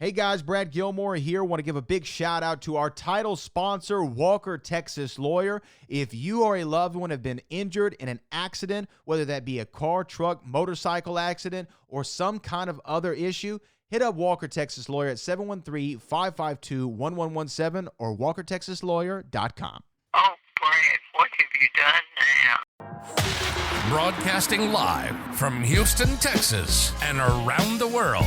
Hey guys, Brad Gilmore here. Want to give a big shout out to our title sponsor, Walker Texas Lawyer. If you or a loved one have been injured in an accident, whether that be a car, truck, motorcycle accident, or some kind of other issue, hit up Walker Texas Lawyer at 713-552-1117 or walkertexaslawyer.com. Oh, Brad, what have you done now? Broadcasting live from Houston, Texas, and around the world.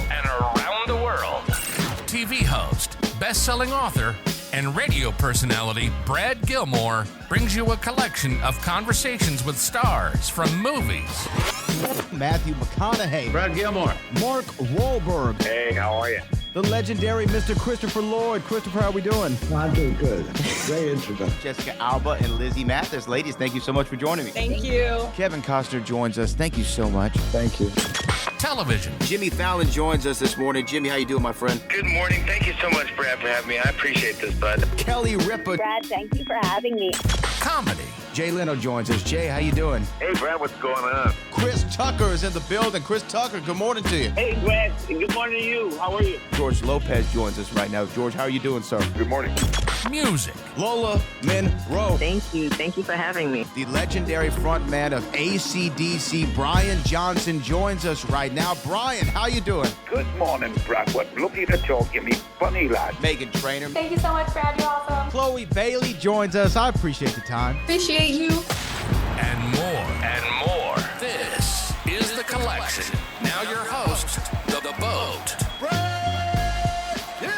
TV host, best-selling author, and radio personality Brad Gilmore brings you a collection of conversations with stars from movies. Matthew McConaughey. Brad Gilmore. Mark Wahlberg. Hey, how are you? The legendary Mr. Christopher Lloyd. Christopher, how we doing? I'm doing good. Great introduction. Jessica Alba and Lizzie Mathis. Ladies, thank you so much for joining me. Thank you. Kevin Costner joins us. Thank you so much. Thank you. Television. Jimmy Fallon joins us this morning. Jimmy, how you doing, my friend? Good morning. Thank you so much, Brad, for having me. I appreciate this, bud. Kelly Ripa. Brad, thank you for having me. Comedy. Jay Leno joins us. Jay, how you doing? Hey, Brad, what's going on? Chris Tucker is in the building. Chris Tucker, good morning to you. Hey, Brad, and good morning to you. How are you? George Lopez joins us right now. George, how are you doing, sir? Good morning. Music. Lola Monroe. Thank you. Thank you for having me. The legendary frontman of AC/DC, Brian Johnson, joins us right now. Brian, how you doing? Good morning, Brad. What lovely to talk to me. Funny lad. Megan Trainor. Thank you so much, Brad. You're awesome. Chloe Bailey joins us. I appreciate the time. Appreciate you. And more. This is The Collection. Now your host, The Boat. Brad Gilmore!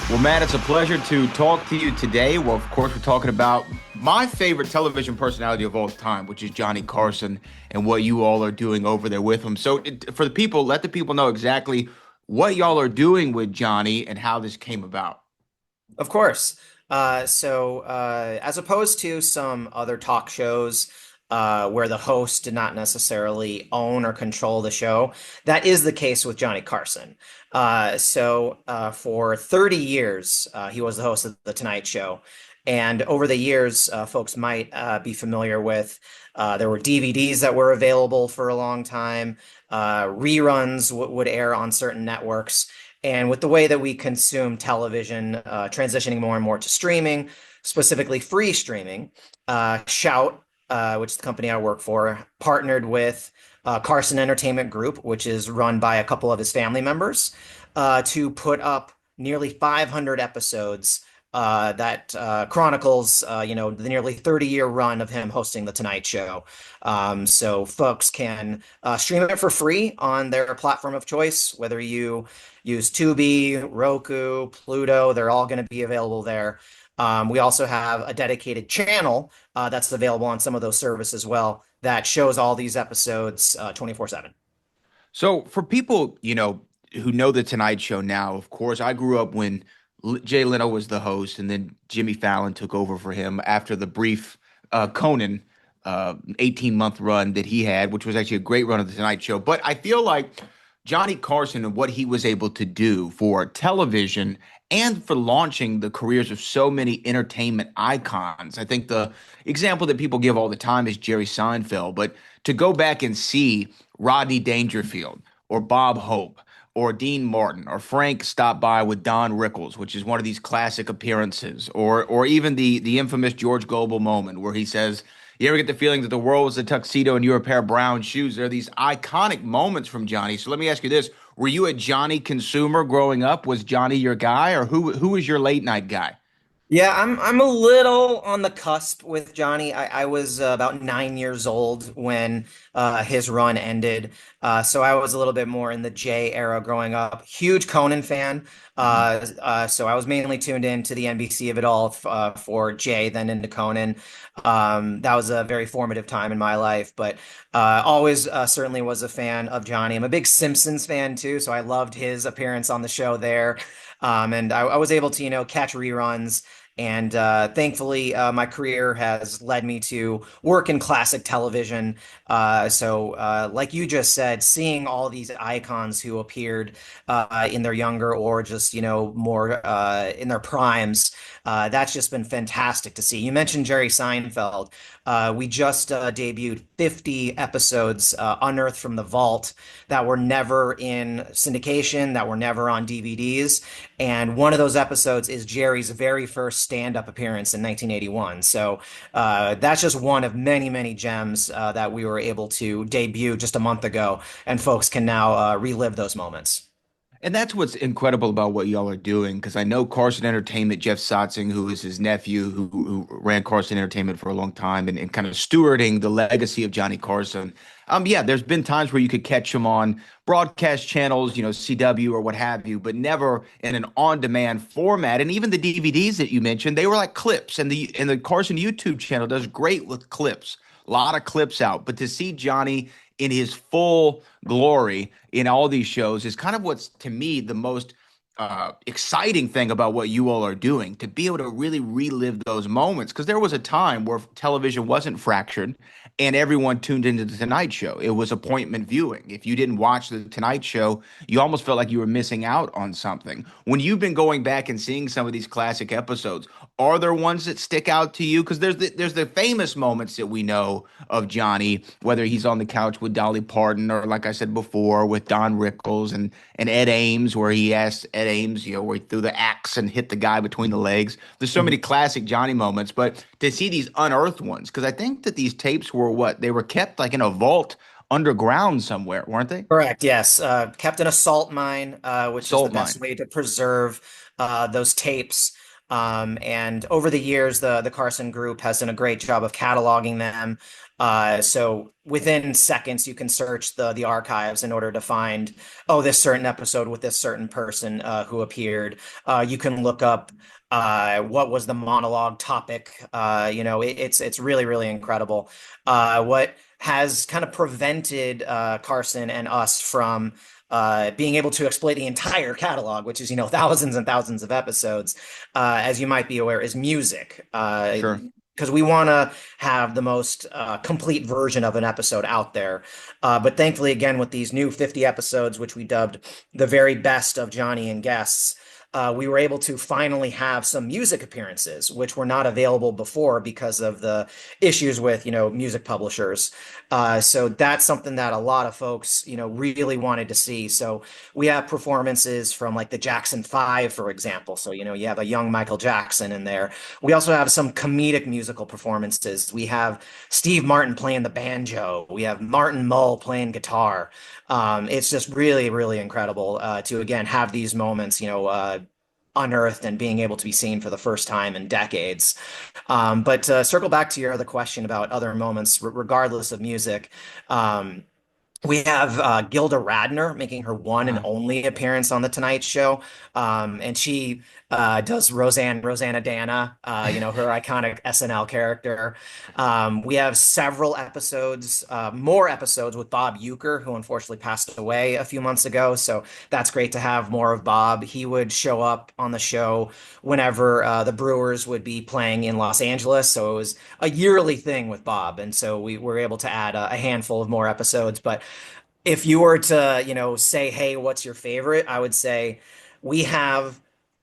Well, Matt, it's a pleasure to talk to you today. Well, of course, we're talking about my favorite television personality of all time, which is Johnny Carson, and what you all are doing over there with him. So for the people, let the people know exactly what y'all are doing with Johnny and how this came about. Of course. So as opposed to some other talk shows where the host did not necessarily own or control the show, that is the case with Johnny Carson. So for 30 years, he was the host of The Tonight Show. And over the years, folks might be familiar with, there were DVDs that were available for a long time. Reruns would air on certain networks. And with the way that we consume television, transitioning more and more to streaming, specifically free streaming, Shout, which is the company I work for, partnered with Carson Entertainment Group, which is run by a couple of his family members, to put up nearly 500 episodes that chronicles, the nearly 30-year run of him hosting The Tonight Show. So folks can stream it for free on their platform of choice, whether you use Tubi, Roku, Pluto, they're all going to be available there. We also have a dedicated channel that's available on some of those services as well that shows all these episodes 24/7. So for people, who know The Tonight Show now, of course, I grew up when Jay Leno was the host, and then Jimmy Fallon took over for him after the brief Conan 18-month run that he had, which was actually a great run of The Tonight Show. But I feel like Johnny Carson and what he was able to do for television and for launching the careers of so many entertainment icons. I think the example that people give all the time is Jerry Seinfeld, but to go back and see Rodney Dangerfield or Bob Hope or Dean Martin, or Frank stopped by with Don Rickles, which is one of these classic appearances, or even the infamous George Gobel moment where he says, you ever get the feeling that the world was a tuxedo and you were a pair of brown shoes? There are these iconic moments from Johnny. So let me ask you this. Were you a Johnny consumer growing up? Was Johnny your guy, or who was your late night guy? Yeah, I'm a little on the cusp with Johnny. I was about 9 years old when his run ended. So I was a little bit more in the Jay era growing up. Huge Conan fan. So I was mainly tuned in to the NBC of it all for Jay, then into Conan. That was a very formative time in my life, but always certainly was a fan of Johnny. I'm a big Simpsons fan too, so I loved his appearance on the show there. And I was able to, catch reruns And thankfully, my career has led me to work in classic television. Like you just said, seeing all these icons who appeared in their younger or just, more in their primes, that's just been fantastic to see. You mentioned Jerry Seinfeld. We just debuted 50 episodes unearthed from the vault that were never in syndication, that were never on DVDs. And one of those episodes is Jerry's very first stand-up appearance in 1981. So that's just one of many, many gems that we were able to debut just a month ago, and folks can now relive those moments. And that's what's incredible about what y'all are doing, because I know Carson Entertainment, Jeff Satzing, who is his nephew, who ran Carson Entertainment for a long time, and kind of stewarding the legacy of Johnny Carson. Yeah, there's been times where you could catch him on broadcast channels, CW or what have you, but never in an on-demand format. And even the DVDs that you mentioned, they were like clips, and the Carson YouTube channel does great with clips. A lot of clips out, but to see Johnny in his full glory in all these shows is kind of what's, to me, the most exciting thing about what you all are doing, to be able to really relive those moments. Because there was a time where television wasn't fractured and everyone tuned into the Tonight Show. It was appointment viewing. If you didn't watch the Tonight Show, you almost felt like you were missing out on something. When you've been going back and seeing some of these classic episodes, are there ones that stick out to you? Because there's the famous moments that we know of Johnny, whether he's on the couch with Dolly Parton or, like I said before, with Don Rickles and Ed Ames, where he asked Ed Ames, where he threw the axe and hit the guy between the legs. There's so many classic Johnny moments, but to see these unearthed ones, because I think that these tapes were they were kept like in a vault underground somewhere, weren't they? Correct, yes. Kept in a salt mine, which is the Salt best mine. way to preserve those tapes. And over the years, the Carson Group has done a great job of cataloging them. So within seconds, you can search the archives in order to find, oh, this certain episode with this certain person who appeared. You can look up what was the monologue topic. It's really, really incredible. What has kind of prevented Carson and us from being able to exploit the entire catalog, which is, thousands and thousands of episodes, as you might be aware, is music. Sure. Because we want to have the most complete version of an episode out there. But thankfully, again, with these new 50 episodes, which we dubbed the very best of Johnny and guests, we were able to finally have some music appearances, which were not available before because of the issues with, music publishers. So that's something that a lot of folks, really wanted to see. So we have performances from like the Jackson 5, for example. So, you have a young Michael Jackson in there. We also have some comedic musical performances. We have Steve Martin playing the banjo. We have Martin Mull playing guitar. It's just really, really incredible to, again, have these moments, unearthed and being able to be seen for the first time in decades. But to circle back to your other question about other moments, regardless of music, we have Gilda Radner making her one and only appearance on The Tonight Show. And she does Rosanna Dana, her iconic SNL character. We have several episodes, more episodes with Bob Uecker, who unfortunately passed away a few months ago. So that's great to have more of Bob. He would show up on the show whenever the Brewers would be playing in Los Angeles. So it was a yearly thing with Bob. And so we were able to add a handful of more episodes. But if you were to, say, hey, what's your favorite? I would say we have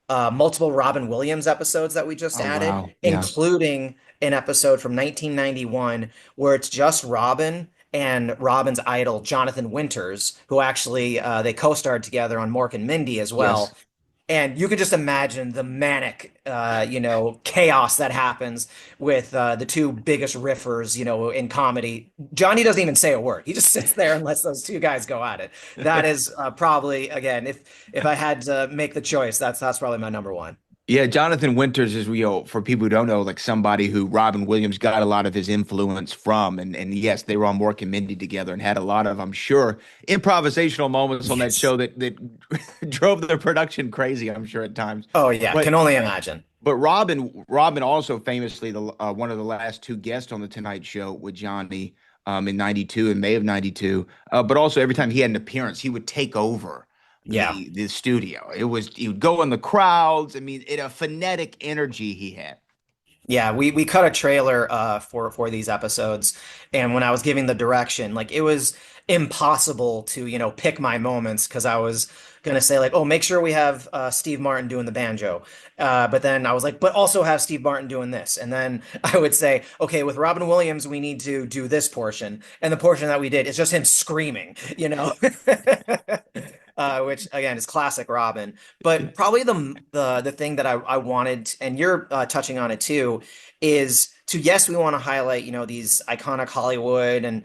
multiple Robin Williams episodes that we just added, Wow. Yeah. including an episode from 1991 where it's just Robin and Robin's idol, Jonathan Winters, who actually they co-starred together on Mork and Mindy as well. Yes. And you could just imagine the manic, chaos that happens with the two biggest riffers, in comedy. Johnny doesn't even say a word. He just sits there and lets those two guys go at it. That is probably, again, if I had to make the choice, that's probably my number one. Yeah, Jonathan Winters is for people who don't know, like somebody who Robin Williams got a lot of his influence from. And yes, they were on Mork and Mindy together and had a lot of, I'm sure, improvisational moments on that show that drove the production crazy, I'm sure, at times. Oh, yeah, can only imagine. But Robin also famously one of the last two guests on the Tonight Show with Johnny in '92, in May of '92. But also every time he had an appearance, he would take over Yeah. the studio. He would go in the crowds. I mean, a phonetic energy he had. Yeah, we cut a trailer for these episodes, and when I was giving the direction, like it was impossible to, pick my moments because I was gonna say like, oh, make sure we have Steve Martin doing the banjo. But then I was like, but also have Steve Martin doing this. And then I would say, okay, with Robin Williams, we need to do this portion. And the portion that we did is just him screaming, which again is classic Robin. But probably the thing that I wanted, and you're touching on it too, is to yes, we want to highlight, these iconic Hollywood and,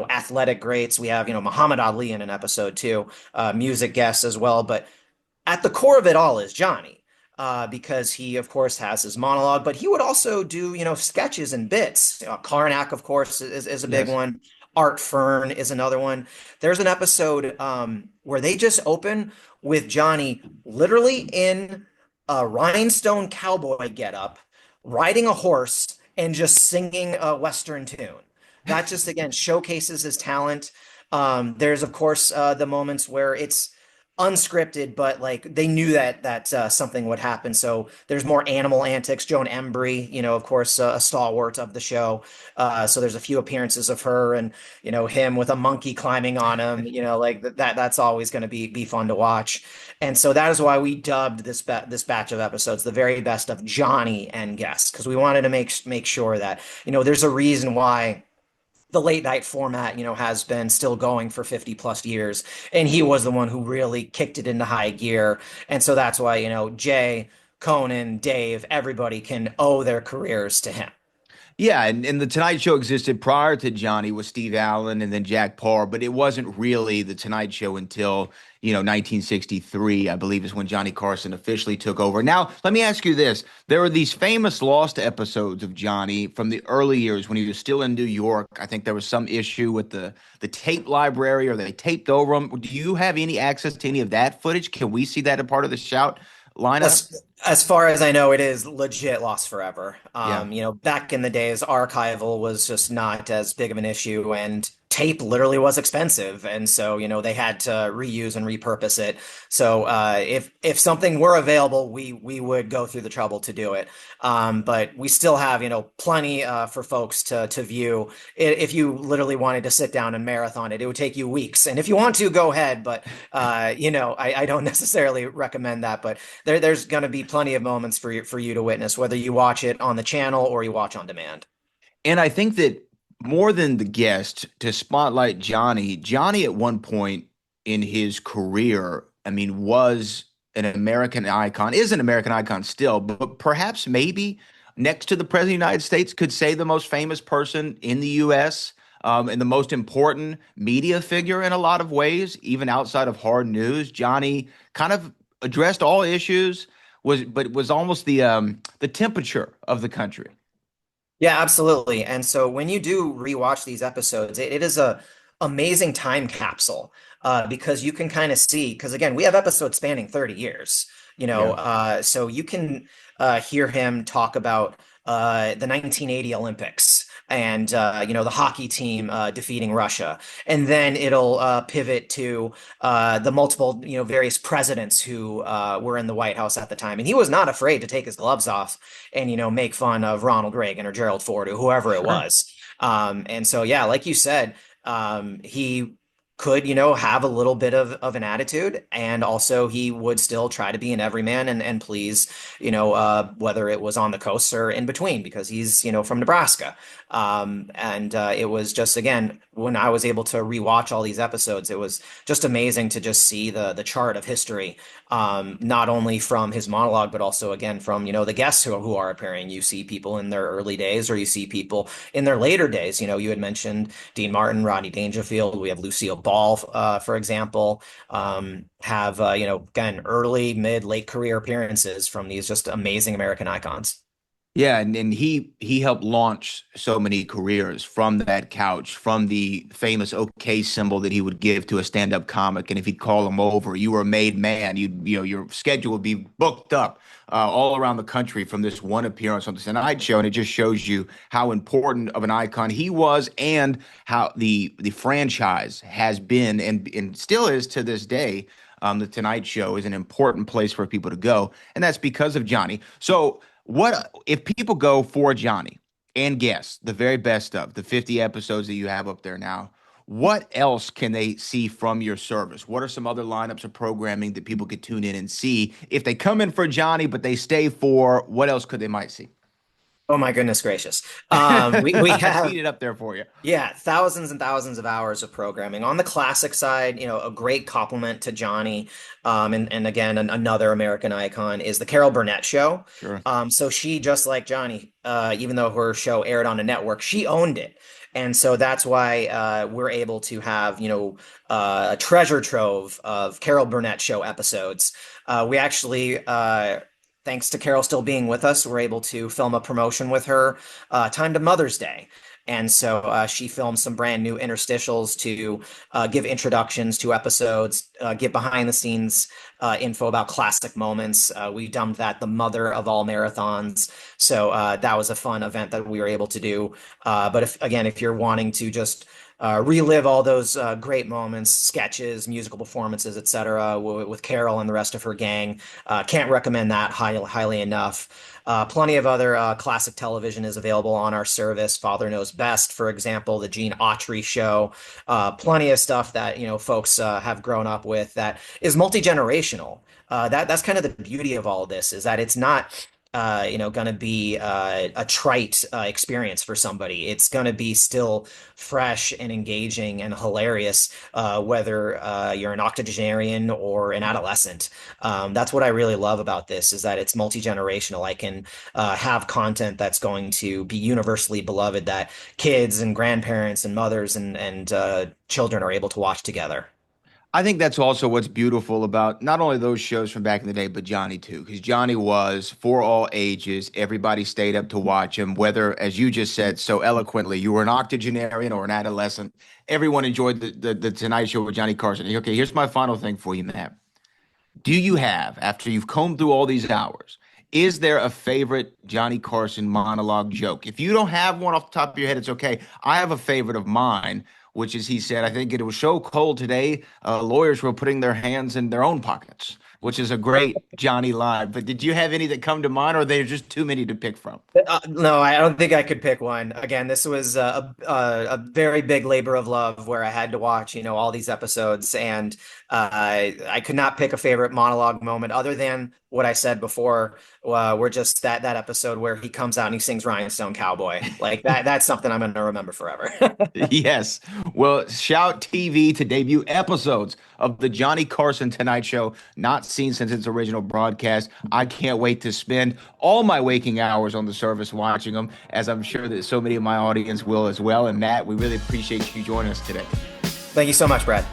athletic greats. We have, Muhammad Ali in an episode too, music guests as well. But at the core of it all is Johnny, because he, of course, has his monologue, but he would also do, sketches and bits. Karnak, of course, is a big one. Art Fern is another one. There's an episode where they just open with Johnny literally in a rhinestone cowboy getup, riding a horse, and just singing a Western tune. That just, again, showcases his talent. There's, of course, the moments where it's unscripted, but like they knew that something would happen. So there's more animal antics. Joan Embry, of course, a stalwart of the show. So there's a few appearances of her and him with a monkey climbing on him. Like that's always going to be fun to watch. And so that is why we dubbed this batch of episodes the very best of Johnny and guests, because we wanted to make sure that there's a reason why the late night format, has been still going for 50 plus years. And he was the one who really kicked it into high gear. And so that's why, Jay, Conan, Dave, everybody can owe their careers to him. Yeah, and the Tonight Show existed prior to Johnny with Steve Allen and then Jack Paar, but it wasn't really the Tonight Show until, 1963, I believe is when Johnny Carson officially took over. Now, let me ask you this. There are these famous lost episodes of Johnny from the early years when he was still in New York. I think there was some issue with the tape library, or they taped over him. Do you have any access to any of that footage? Can we see that a part of the Shout lineup? As far as I know, it is legit lost forever. Yeah. Back in the days, archival was just not as big of an issue, and tape literally was expensive, and so they had to reuse and repurpose it. So if something were available, we would go through the trouble to do it. But we still have plenty for folks to view. If you literally wanted to sit down and marathon it, it would take you weeks. And if you want to, go ahead. But I don't necessarily recommend that. But there's going to be plenty of moments for you to witness, whether you watch it on the channel or you watch on demand. And I think that more than the guest, to spotlight Johnny at one point in his career, I mean, was an American icon, is an American icon still, but perhaps maybe next to the President of the United States could say the most famous person in the U.S., and the most important media figure in a lot of ways, even outside of hard news. Johnny kind of addressed all issues, but was almost the temperature of the country. Yeah, absolutely. And so when you do rewatch these episodes, it is a amazing time capsule, because you can kind of see, because again, we have episodes spanning 30 years, so you can hear him talk about the 1980 Olympics and the hockey team defeating Russia, and then it'll pivot to the multiple various presidents who were in the White House at the time, and he was not afraid to take his gloves off and make fun of Ronald Reagan or Gerald Ford or whoever it was. And so yeah, like you said, he could, have a little bit of an attitude, and also he would still try to be an everyman and please, whether it was on the coast or in between, because he's, from Nebraska. And it was just, again, when I was able to rewatch all these episodes, it was just amazing to just see the chart of history, not only from his monologue, but also, again, from, the guests who are appearing. You see people in their early days, or you see people in their later days. You had mentioned Dean Martin, Rodney Dangerfield. We have Lucille Ball, for example, have, again, early, mid, late career appearances from these just amazing American icons. Yeah, and he helped launch so many careers from that couch, from the famous OK symbol that he would give to a stand-up comic, and if he'd call him over, you were a made man. Your schedule would be booked up all around the country from this one appearance on the Tonight Show, and it just shows you how important of an icon he was, and how the franchise has been and still is to this day. The Tonight Show is an important place for people to go, and that's because of Johnny. So what if people go for Johnny and guests, the very best of the 50 episodes that you have up there now? What else can they see from your service? What are some other lineups of programming that people could tune in and see? If they come in for Johnny, but they stay for, what else could they might see? Oh my goodness gracious. We have teed it up there for you. Yeah, thousands and thousands of hours of programming. On the classic side, a great compliment to Johnny, and again, another American icon is the Carol Burnett Show. Sure. So she, just like Johnny, even though her show aired on a network, she owned it. And so that's why we're able to have, a treasure trove of Carol Burnett Show episodes. We actually, thanks to Carol still being with us, we're able to film a promotion with her timed to Mother's Day. And so she filmed some brand new interstitials to give introductions to episodes, give behind the scenes info about classic moments. We dubbed that the mother of all marathons. So that was a fun event that we were able to do. But if you're wanting to just relive all those great moments, sketches, musical performances, etc., with Carol and the rest of her gang, can't recommend that highly enough. Plenty of other classic television is available on our service. Father Knows Best, for example, the Gene Autry Show. Plenty of stuff that folks have grown up with that is multi-generational. That's kind of the beauty of all of this, is that it's not going to be a trite experience for somebody. It's going to be still fresh and engaging and hilarious, whether you're an octogenarian or an adolescent. That's what I really love about this, is that it's multi-generational. I can have content that's going to be universally beloved, that kids and grandparents and mothers and children are able to watch together. I think that's also what's beautiful about not only those shows from back in the day, but Johnny too, because Johnny was for all ages. Everybody stayed up to watch him, whether, as you just said so eloquently, you were an octogenarian or an adolescent. Everyone enjoyed the Tonight Show with Johnny Carson. Okay, here's my final thing for you, Matt. Do you have, after you've combed through all these hours, is there a favorite Johnny Carson monologue joke? If you don't have one off the top of your head, it's okay. I have a favorite of mine, which is, he said, I think it was so cold today, lawyers were putting their hands in their own pockets, which is a great Johnny line. But did you have any that come to mind, or are there just too many to pick from? No, I don't think I could pick one. Again, this was a very big labor of love, where I had to watch, all these episodes, and I could not pick a favorite monologue moment other than what I said before. We're just that episode where he comes out and he sings Rhinestone Cowboy. Like that's something I'm going to remember forever. Yes. Well, Shout TV to debut episodes of the Johnny Carson Tonight Show, not seen since its original broadcast. I can't wait to spend all my waking hours on the service watching them, as I'm sure that so many of my audience will as well. And Matt, we really appreciate you joining us today. Thank you so much, Brad.